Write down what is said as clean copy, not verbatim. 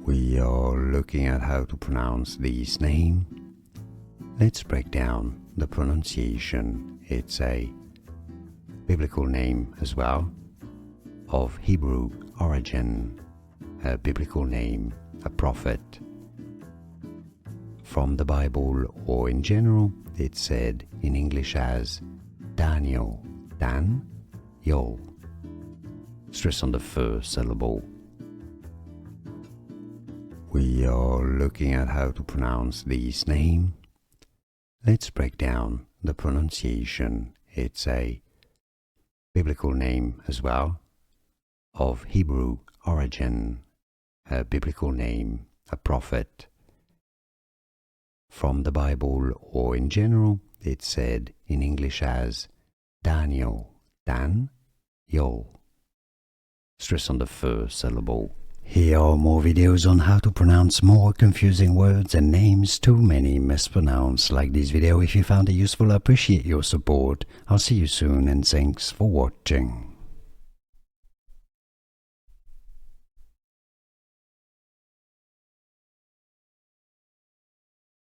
We are looking at how to pronounce this name. Let's break down the pronunciation. It's a biblical name as well, of Hebrew origin, a biblical name, a prophet. From the Bible, or in general, it's said in English as Daniel, Dan, Yol. Stress on the first syllable. We are looking at how to pronounce this name. Let's break down the pronunciation. It's a biblical name as well, of Hebrew origin, a biblical name, a prophet. From the Bible, or in general, it's said in English as Daniel, Dan, Yol. Stress on the first syllable. Here are more videos on how to pronounce more confusing words and names too many mispronounced. Like this video if you found it useful. I appreciate your support. I'll see you soon and thanks for watching.